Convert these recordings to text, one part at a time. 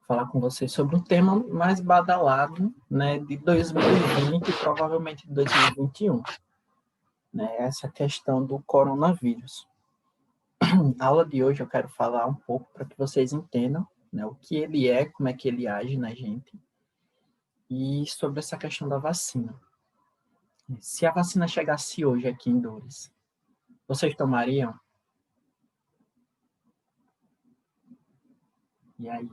falar com vocês sobre um tema mais badalado, né, de 2020 e provavelmente de 2021, né, essa questão do coronavírus. Na aula de hoje eu quero falar um pouco para que vocês entendam, né, o que ele é, como é que ele age na gente, e sobre essa questão da vacina. Se a vacina chegasse hoje aqui em Dores, vocês tomariam? E aí?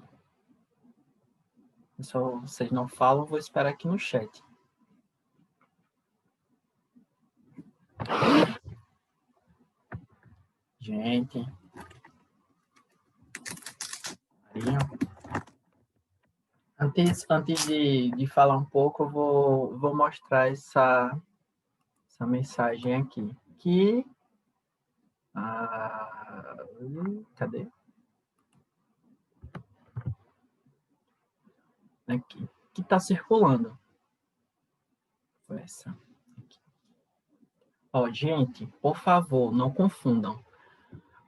Só vocês não falam, vou esperar aqui no chat. Gente, tomariam? Antes de falar um pouco, eu vou mostrar essa mensagem aqui. Cadê? Aqui. Que está circulando. Foi essa. Aqui. Ó, gente, por favor, não confundam.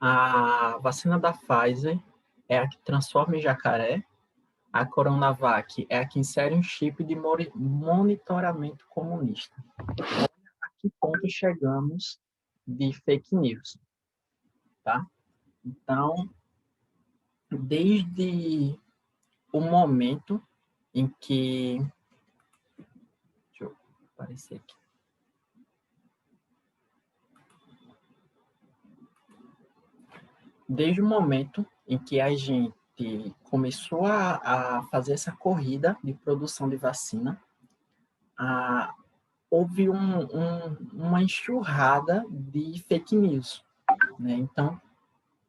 A vacina da Pfizer é a que transforma em jacaré. A Coronavac é a que insere um chip de monitoramento comunista. A que ponto chegamos de fake news, tá? Então, desde o momento em que... Deixa eu aparecer aqui. Desde o momento em que a gente começou a fazer essa corrida de produção de vacina, houve uma enxurrada de fake news, né? Então,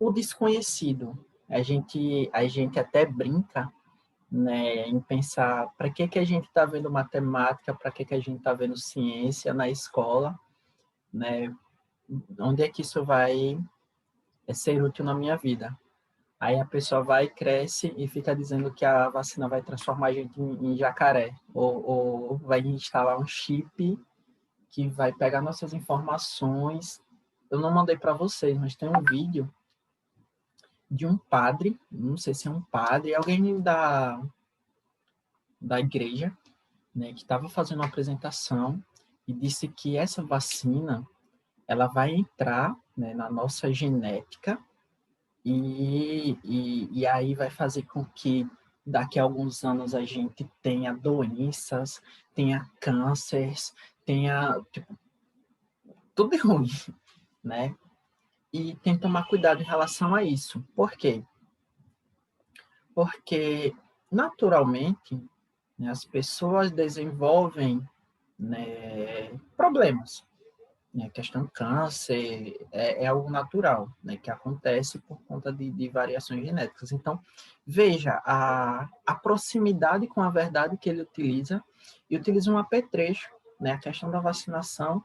o desconhecido, a gente até brinca, né, em pensar para que a gente está vendo matemática, para que a gente está vendo ciência na escola, né? Onde é que isso vai ser útil na minha vida? Aí a pessoa vai, cresce e fica dizendo que a vacina vai transformar a gente em jacaré, ou vai instalar um chip que vai pegar nossas informações. Eu não mandei para vocês, mas tem um vídeo de um padre, não sei se é um padre, alguém da igreja, né, que estava fazendo uma apresentação e disse que essa vacina ela vai entrar, né, na nossa genética e aí vai fazer com que daqui a alguns anos a gente tenha doenças, tenha cânceres, tenha tipo, tudo ruim, né? E tem que tomar cuidado em relação a isso. Por quê? Porque, naturalmente, né, as pessoas desenvolvem, né, problemas. Né? A questão câncer é algo natural, né, que acontece por conta de variações genéticas. Então, veja a proximidade com a verdade que ele utiliza, e utiliza um apetrecho, né, a questão da vacinação,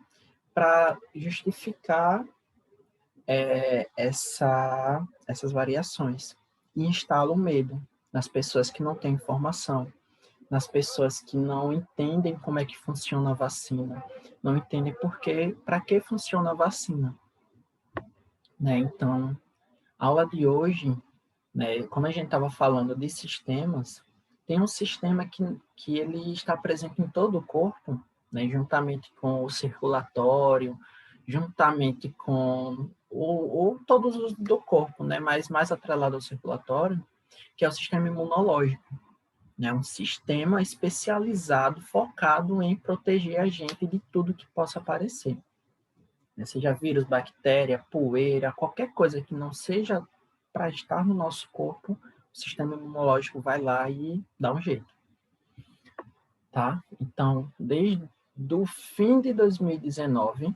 para justificar essas variações e instala o medo nas pessoas que não têm informação, nas pessoas que não entendem como é que funciona a vacina, não entendem para que funciona a vacina, né? Então, a aula de hoje, né, como a gente estava falando de sistemas, tem um sistema que ele está presente em todo o corpo, né, juntamente com o circulatório, juntamente com todos os do corpo, né, mas mais atrelado ao circulatório, que é o sistema imunológico, né, um sistema especializado, focado em proteger a gente de tudo que possa aparecer. Seja vírus, bactéria, poeira, qualquer coisa que não seja para estar no nosso corpo, o sistema imunológico vai lá e dá um jeito. Tá? Então, desde o fim de 2019,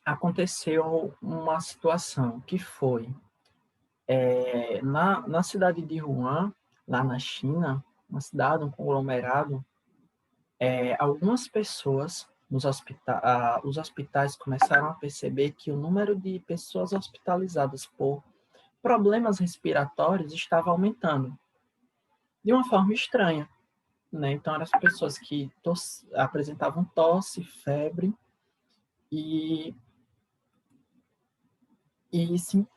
aconteceu uma situação que foi na cidade de Wuhan, lá na China, uma cidade, um conglomerado, algumas pessoas os hospitais começaram a perceber que o número de pessoas hospitalizadas por problemas respiratórios estava aumentando de uma forma estranha, né? Então, eram as pessoas que apresentavam tosse, febre e,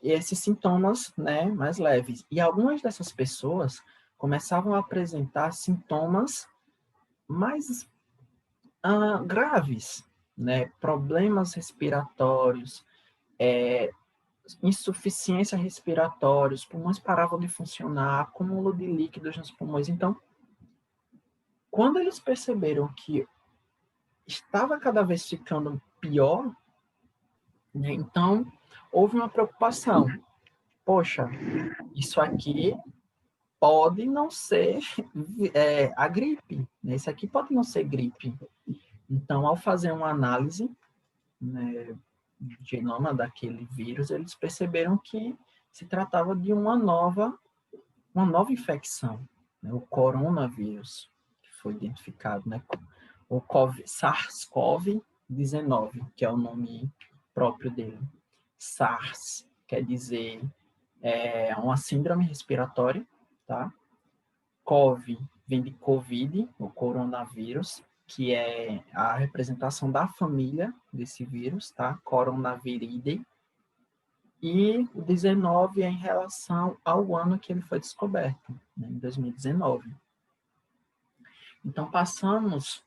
esses sintomas, né, mais leves. E algumas dessas pessoas começavam a apresentar sintomas mais graves, né? Problemas respiratórios, insuficiência respiratória, os pulmões paravam de funcionar, acúmulo de líquidos nos pulmões. Então, quando eles perceberam que estava cada vez ficando pior, né, então houve uma preocupação. Poxa, isso aqui pode não ser a gripe, né? Isso aqui pode não ser gripe. Então, ao fazer uma análise, né, do genoma daquele vírus, eles perceberam que se tratava de uma nova infecção, né, o coronavírus, que foi identificado, né, o SARS-CoV-19, que é o nome próprio dele. SARS quer dizer uma síndrome respiratória, tá? CoV vem de COVID, o coronavírus, que é a representação da família desse vírus, tá? Coronaviridae. E o 19 é em relação ao ano que ele foi descoberto, né, em 2019. Então, passamos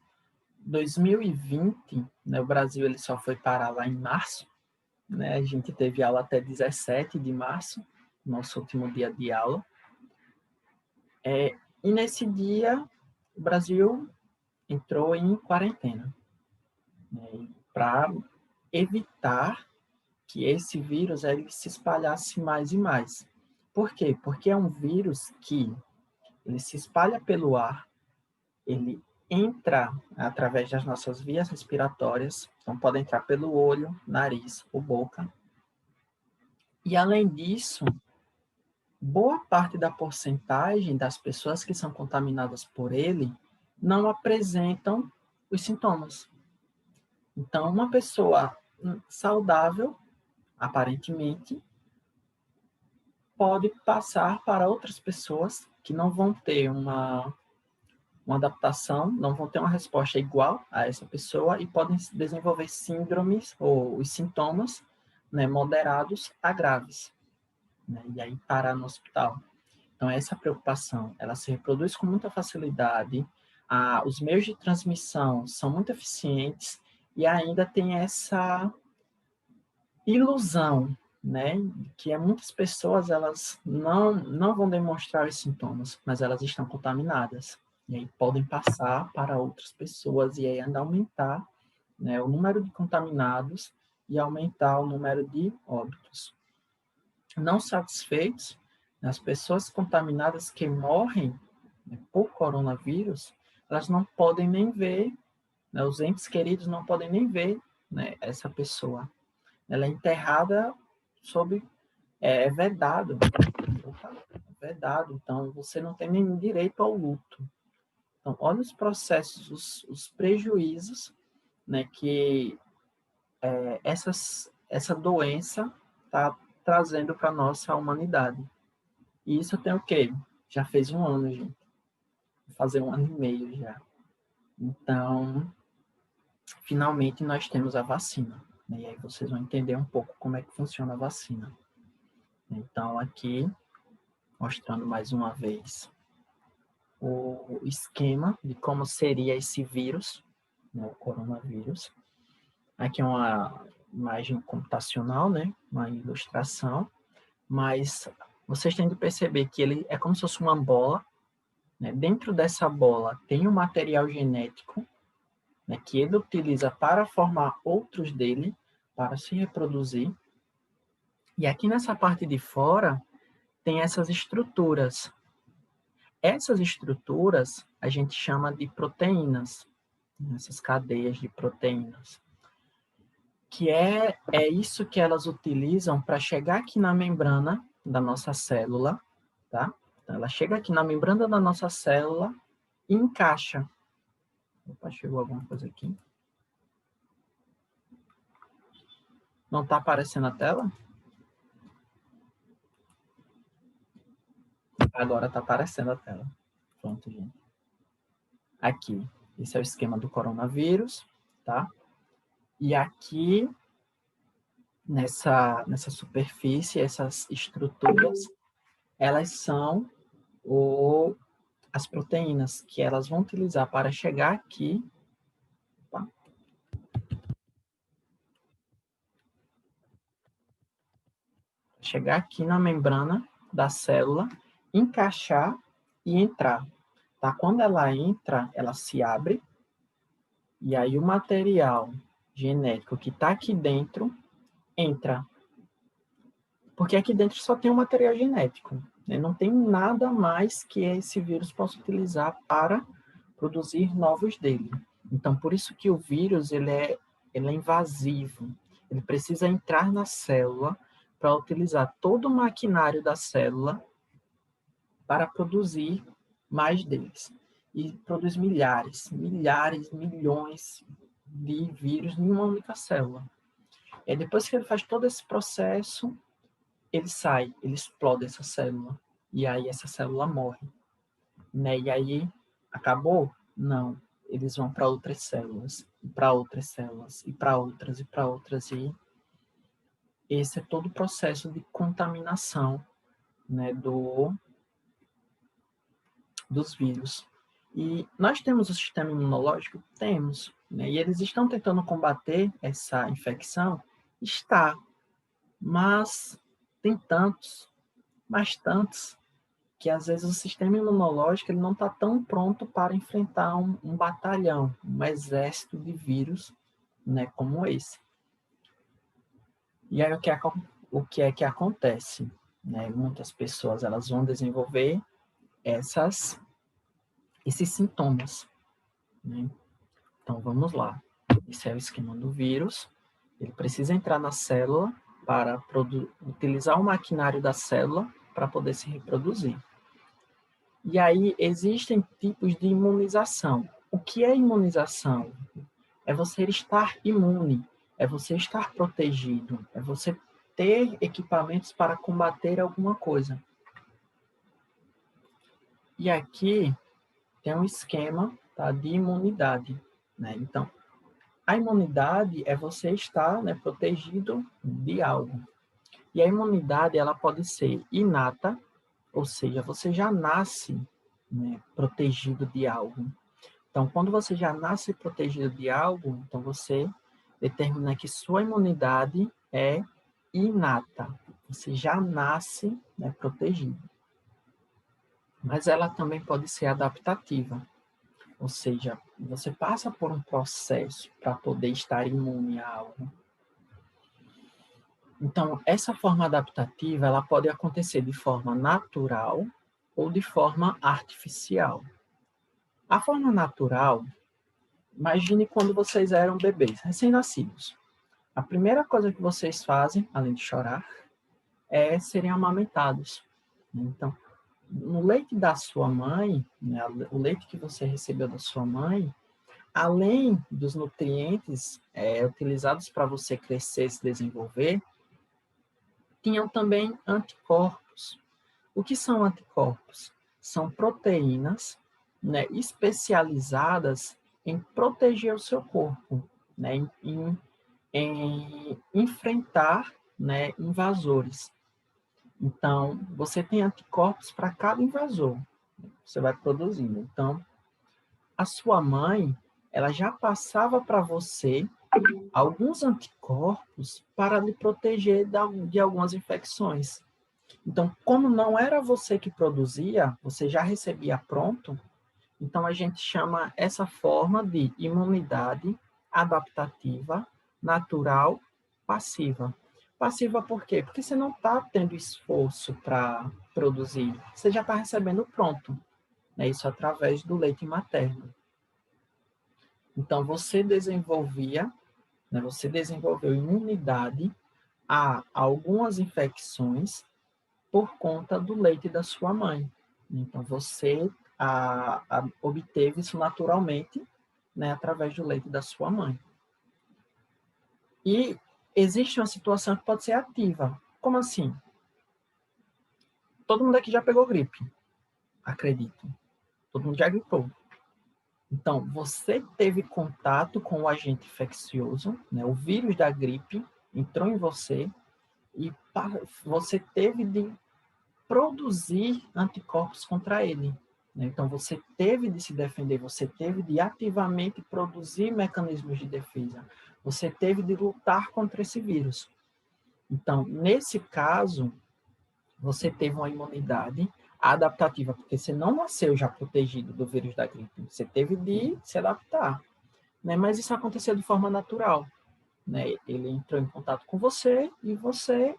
2020, né, o Brasil ele só foi parar lá em março, né, a gente teve aula até 17 de março, nosso último dia de aula. E nesse dia, o Brasil entrou em quarentena, né, para evitar que esse vírus ele se espalhasse mais e mais. Por quê? Porque é um vírus que ele se espalha pelo ar, ele entra através das nossas vias respiratórias, então pode entrar pelo olho, nariz ou boca. E além disso, boa parte da porcentagem das pessoas que são contaminadas por ele não apresentam os sintomas. Então, uma pessoa saudável, aparentemente, pode passar para outras pessoas que não vão ter uma adaptação, não vão ter uma resposta igual a essa pessoa e podem desenvolver síndromes ou os sintomas, né, moderados a graves, né, e aí parar no hospital. Então, essa preocupação, ela se reproduz com muita facilidade, os meios de transmissão são muito eficientes e ainda tem essa ilusão, né, que muitas pessoas elas não vão demonstrar os sintomas, mas elas estão contaminadas. E aí podem passar para outras pessoas e aí ainda aumentar, né, o número de contaminados e aumentar o número de óbitos. Não satisfeitos, as pessoas contaminadas que morrem, né, por coronavírus, elas não podem nem ver, né, os entes queridos não podem nem ver, né, essa pessoa. Ela é enterrada sob vedado. Vedado. Então, você não tem nem direito ao luto. Então, olha os processos, os prejuízos, né, que essa doença está trazendo para a nossa humanidade. E isso tem o quê? Já fez um ano, gente. Vai fazer 1 ano e meio já. Então, finalmente nós temos a vacina. Né? E aí vocês vão entender um pouco como é que funciona a vacina. Então, aqui, mostrando mais uma vez o esquema de como seria esse vírus, né, o coronavírus. Aqui é uma imagem computacional, né, uma ilustração, mas vocês têm de perceber que ele é como se fosse uma bola, né? Dentro dessa bola tem um material genético, né, que ele utiliza para formar outros dele, para se reproduzir. E aqui nessa parte de fora tem essas estruturas. Essas estruturas a gente chama de proteínas, essas cadeias de proteínas, que é isso que elas utilizam para chegar aqui na membrana da nossa célula, tá? Então, ela chega aqui na membrana da nossa célula e encaixa. Opa, chegou alguma coisa aqui. Não está aparecendo a tela? Agora está aparecendo a tela. Pronto, gente. Aqui, esse é o esquema do coronavírus, tá? E aqui, nessa superfície, essas estruturas, elas são as proteínas que elas vão utilizar para chegar aqui, tá? Chegar aqui na membrana da célula, encaixar e entrar. Tá? Quando ela entra, ela se abre, e aí o material genético que está aqui dentro entra. Porque aqui dentro só tem o material genético, né? Não tem nada mais que esse vírus possa utilizar para produzir novos dele. Então, por isso que o vírus ele é invasivo. Ele precisa entrar na célula para utilizar todo o maquinário da célula para produzir mais deles. E produz milhares, milhões de vírus em uma única célula. E depois que ele faz todo esse processo, ele sai, ele explode essa célula. E aí essa célula morre. Né? E aí, acabou? Não. Eles vão para outras células, e para outras células, e para outras, e para outras. E esse é todo o processo de contaminação, né, dos vírus. E nós temos o sistema imunológico? Temos. Né? E eles estão tentando combater essa infecção? Está. Mas tem tantos, mas tantos, que às vezes o sistema imunológico ele não está tão pronto para enfrentar um batalhão, um exército de vírus, né, como esse. E aí o que é que acontece? Né? Muitas pessoas elas vão desenvolver esses sintomas. Né? Então vamos lá. Esse é o esquema do vírus. Ele precisa entrar na célula para utilizar o maquinário da célula para poder se reproduzir. E aí existem tipos de imunização. O que é imunização? É você estar imune, é você estar protegido, é você ter equipamentos para combater alguma coisa. E aqui tem um esquema, tá, de imunidade. Né? Então, a imunidade é você estar, né, protegido de algo. E a imunidade ela pode ser inata, ou seja, você já nasce, né, protegido de algo. Então, quando você já nasce protegido de algo, então você determina que sua imunidade é inata. Você já nasce, né, protegido. Mas ela também pode ser adaptativa. Ou seja, você passa por um processo para poder estar imune a algo. Então, essa forma adaptativa, ela pode acontecer de forma natural ou de forma artificial. A forma natural, imagine quando vocês eram bebês, recém-nascidos. A primeira coisa que vocês fazem, além de chorar, é serem amamentados. Então, no leite da sua mãe, né, o leite que você recebeu da sua mãe, além dos nutrientes utilizados para você crescer e se desenvolver, tinham também anticorpos. O que são anticorpos? São proteínas, né, especializadas em proteger o seu corpo, né, em enfrentar, né, invasores. Então, você tem anticorpos para cada invasor. Você vai produzindo. Então, a sua mãe, ela já passava para você alguns anticorpos para lhe proteger de algumas infecções. Então, como não era você que produzia, você já recebia pronto, então a gente chama essa forma de imunidade adaptativa, natural, passiva. Passiva por quê? Porque você não está tendo esforço para produzir, você já está recebendo pronto. Né? Isso através do leite materno. Então, você desenvolveu imunidade a algumas infecções por conta do leite da sua mãe. Então, você obteve isso naturalmente, né, através do leite da sua mãe. E existe uma situação que pode ser ativa. Como assim? Todo mundo aqui já pegou gripe, acredito. Todo mundo já gripou. Então, você teve contato com o agente infeccioso, né, o vírus da gripe entrou em você e você teve de produzir anticorpos contra ele. né? Então, você teve de se defender, você teve de ativamente produzir mecanismos de defesa, você teve de lutar contra esse vírus. Então, nesse caso, você teve uma imunidade adaptativa, porque você não nasceu já protegido do vírus da gripe, você teve de se adaptar, né? Mas isso aconteceu de forma natural, né? Ele entrou em contato com você e você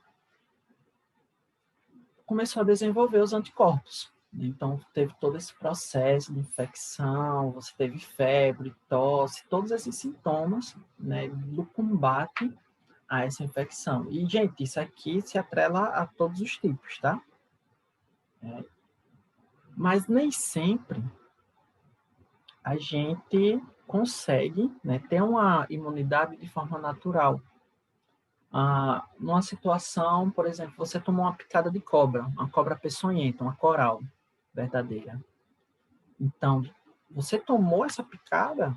começou a desenvolver os anticorpos. Então, teve todo esse processo de infecção, você teve febre, tosse, todos esses sintomas, né, do combate a essa infecção. E, gente, isso aqui se atrela a todos os tipos, tá? Mas nem sempre a gente consegue, né, ter uma imunidade de forma natural. Numa situação, por exemplo, você tomou uma picada de cobra, uma cobra peçonhenta, uma coral verdadeira. Então, você tomou essa picada,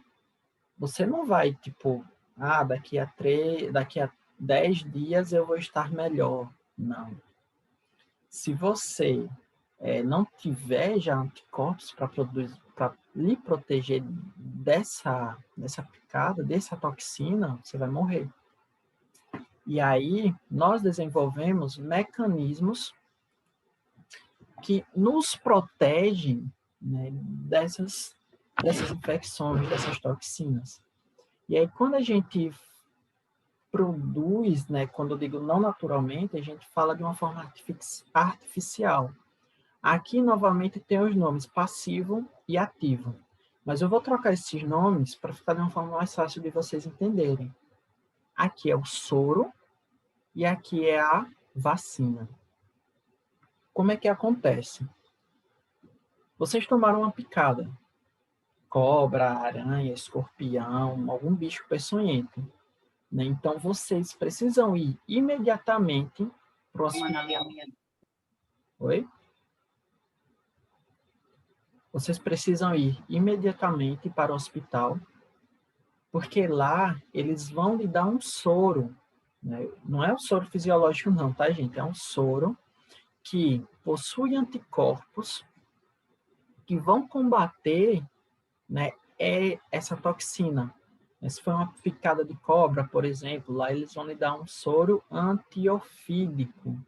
você não vai, tipo, daqui a 10 dias eu vou estar melhor. Não. Se você não tiver já anticorpos para lhe proteger dessa picada, dessa toxina, você vai morrer. E aí, nós desenvolvemos mecanismos que nos protegem, né, dessas infecções, dessas toxinas. E aí, quando a gente produz, né, quando eu digo não naturalmente, a gente fala de uma forma artificial. Aqui, novamente, tem os nomes passivo e ativo. Mas eu vou trocar esses nomes para ficar de uma forma mais fácil de vocês entenderem. Aqui é o soro e aqui é a vacina. Como é que acontece? Vocês tomaram uma picada. Cobra, aranha, escorpião, algum bicho peçonhento, né? Então, vocês precisam ir imediatamente para o hospital. Oi? Vocês precisam ir imediatamente para o hospital, porque lá eles vão lhe dar um soro, né? Não é um soro fisiológico não, tá, gente? É um soro que possui anticorpos que vão combater, né, essa toxina. Se for uma picada de cobra, por exemplo, lá eles vão lhe dar um soro antiofídico.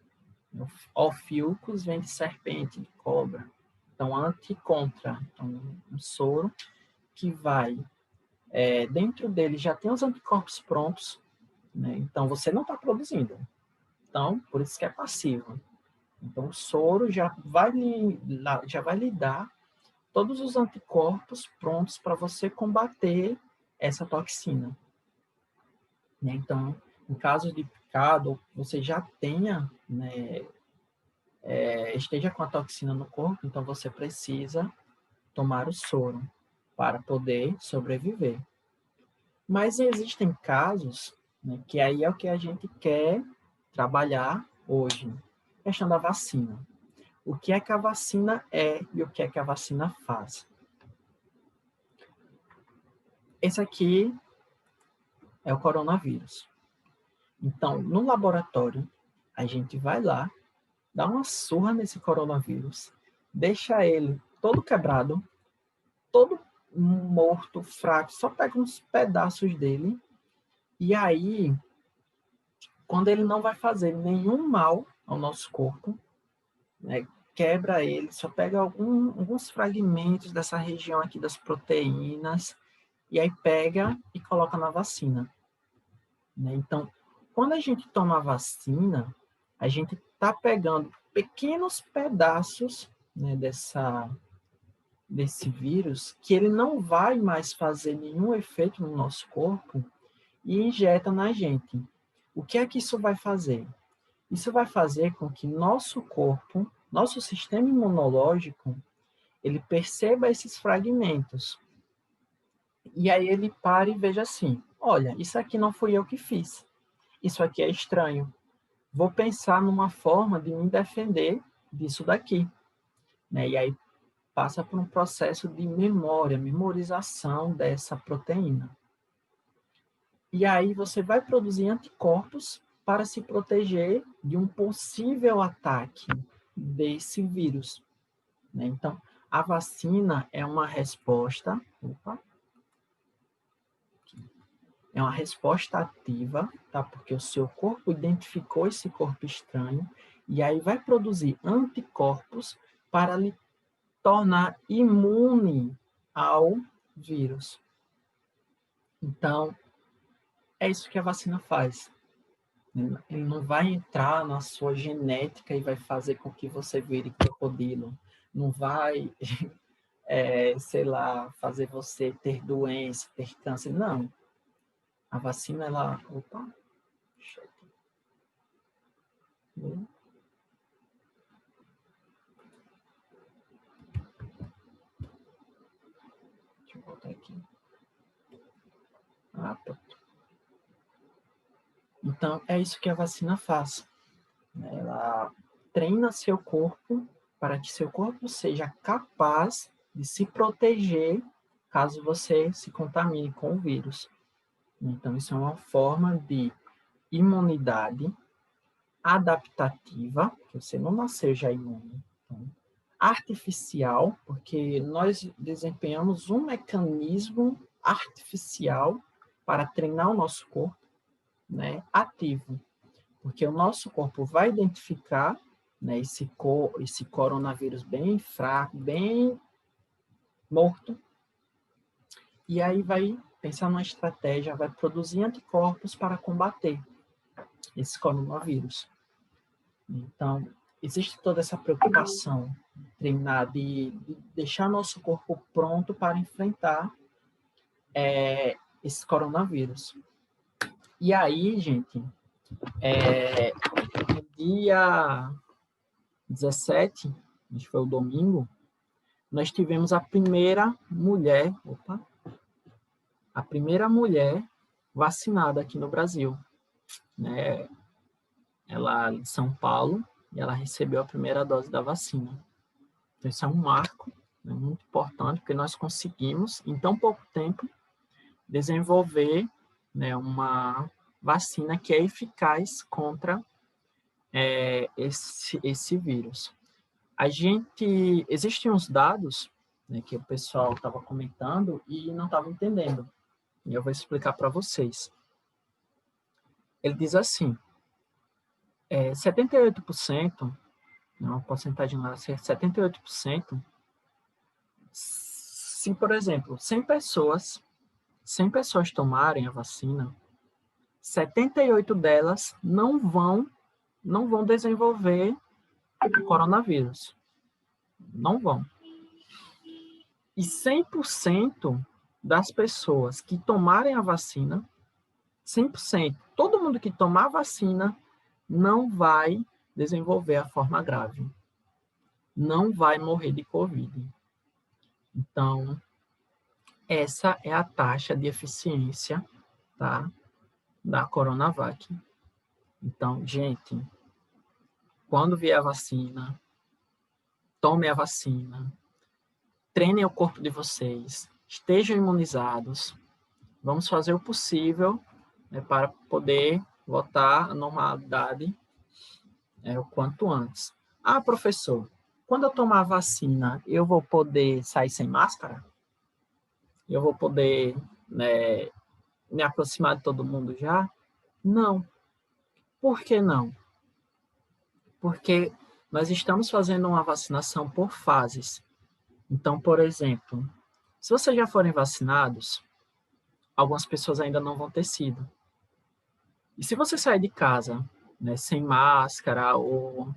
Ofílicos vem de serpente, de cobra. Então, anti-contra. Então, um soro que vai, dentro dele já tem os anticorpos prontos, né? Então, você não está produzindo. Então, por isso que é passivo. Então, o soro já vai lhe dar todos os anticorpos prontos para você combater essa toxina, né? Então, em caso de picado, você já tenha, né, esteja com a toxina no corpo, então você precisa tomar o soro para poder sobreviver. Mas existem casos, né, que aí é o que a gente quer trabalhar hoje, a questão da vacina. O que é que a vacina é e o que é que a vacina faz? Esse aqui é o coronavírus. Então, no laboratório, a gente vai lá, dá uma surra nesse coronavírus, deixa ele todo quebrado, todo morto, fraco, só pega uns pedaços dele, e aí, quando ele não vai fazer nenhum mal ao nosso corpo, né, quebra ele, só pega alguns fragmentos dessa região aqui das proteínas, e aí pega e coloca na vacina, né? Então, quando a gente toma a vacina, a gente está pegando pequenos pedaços, né, desse vírus, que ele não vai mais fazer nenhum efeito no nosso corpo e injeta na gente. O que é que isso vai fazer? Isso vai fazer com que nosso corpo, nosso sistema imunológico, ele perceba esses fragmentos. E aí ele para e veja assim, olha, isso aqui não fui eu que fiz. Isso aqui é estranho. Vou pensar numa forma de me defender disso daqui, né? E aí passa por um processo de memória, memorização dessa proteína. E aí você vai produzir anticorpos para se proteger de um possível ataque desse vírus, né? Então, A vacina é uma resposta, é uma resposta ativa, tá? Porque o seu corpo identificou esse corpo estranho e aí vai produzir anticorpos para lhe tornar imune ao vírus. Então, é isso que a vacina faz. Ele não vai entrar na sua genética e vai fazer com que você vire crocodilo. Não vai, sei lá, fazer você ter doença, ter câncer. Não. A vacina, ela... Opa. Deixa eu voltar aqui. Pronto. Então, é isso que a vacina faz. Ela treina seu corpo para que seu corpo seja capaz de se proteger caso você se contamine com o vírus. Então, isso é uma forma de imunidade adaptativa, que você não nasceu já imune. Então, artificial, porque nós desempenhamos um mecanismo artificial para treinar o nosso corpo, né, ativo, porque o nosso corpo vai identificar, né, esse coronavírus bem fraco, bem morto, e aí vai pensar numa estratégia, vai produzir anticorpos para combater esse coronavírus. Então, existe toda essa preocupação, treinar, de deixar nosso corpo pronto para enfrentar esse coronavírus. E aí, gente, no dia 17, acho que foi o domingo, nós tivemos a primeira mulher vacinada aqui no Brasil, né? Ela é de São Paulo e ela recebeu a primeira dose da vacina. Então, isso é um marco, né, muito importante, porque nós conseguimos, em tão pouco tempo, desenvolver, né, uma vacina que é eficaz contra esse vírus. Existem uns dados, né, que o pessoal estava comentando e não estava entendendo. E eu vou explicar para vocês. Ele diz assim, 78%, uma porcentagem lá, 78%, se, por exemplo, 100 pessoas tomarem a vacina, 78 delas não vão desenvolver o coronavírus. Não vão. E 100% das pessoas que tomarem a vacina, 100%, todo mundo que tomar a vacina não vai desenvolver a forma grave. Não vai morrer de Covid. Então, essa é a taxa de eficiência, tá, da Coronavac. Então, gente, quando vier a vacina, tome a vacina, treinem o corpo de vocês, estejam imunizados, vamos fazer o possível, né, para poder voltar à normalidade o quanto antes. Professor, quando eu tomar a vacina, eu vou poder sair sem máscara? Eu vou poder, né, me aproximar de todo mundo já? Não. Por que não? Porque nós estamos fazendo uma vacinação por fases. Então, por exemplo, se vocês já forem vacinados, algumas pessoas ainda não vão ter sido. E se você sair de casa, né, sem máscara ou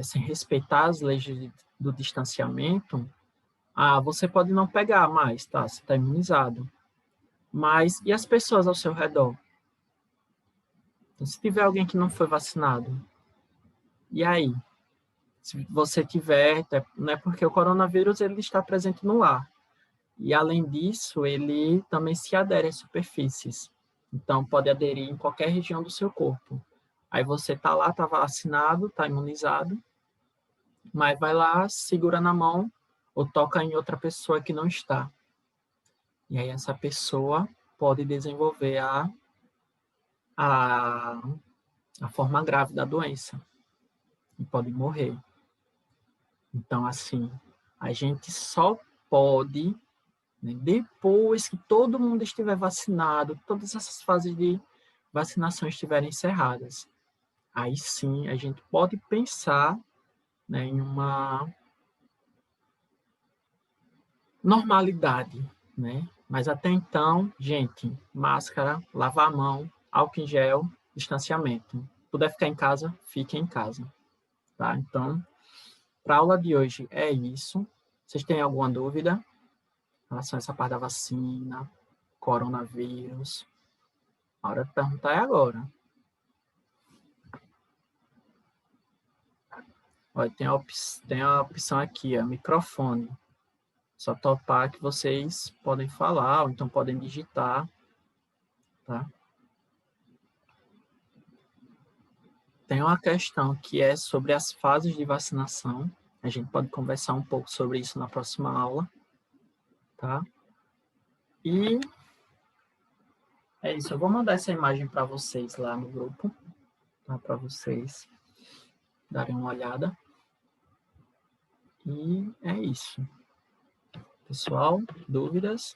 sem respeitar as leis do distanciamento, você pode não pegar mais, tá? Você está imunizado. Mas e as pessoas ao seu redor? Então, se tiver alguém que não foi vacinado, e aí? Se você tiver, né, porque o coronavírus ele está presente no ar. E, além disso, ele também se adere às superfícies. Então, pode aderir em qualquer região do seu corpo. Aí você está lá, está vacinado, está imunizado, mas vai lá, segura na mão ou toca em outra pessoa que não está. E aí essa pessoa pode desenvolver a forma grave da doença e pode morrer. Então, assim, A gente só pode, né, depois que todo mundo estiver vacinado, todas essas fases de vacinação estiverem encerradas. Aí sim, a gente pode pensar, né, em uma normalidade, né? Mas até então, gente, máscara, lavar a mão, álcool em gel, distanciamento. Puder ficar em casa, fique em casa, tá? Então, para a aula de hoje é isso. Vocês têm alguma dúvida em relação a essa parte da vacina, coronavírus? A hora de perguntar é agora. Olha, tem a opção aqui, ó, microfone. Só topar que vocês podem falar, ou então podem digitar, tá? Tem uma questão que é sobre as fases de vacinação. A gente pode conversar um pouco sobre isso na próxima aula, tá? E é isso. Eu vou mandar essa imagem para vocês lá no grupo, tá? Para vocês darem uma olhada. E é isso. Pessoal, dúvidas?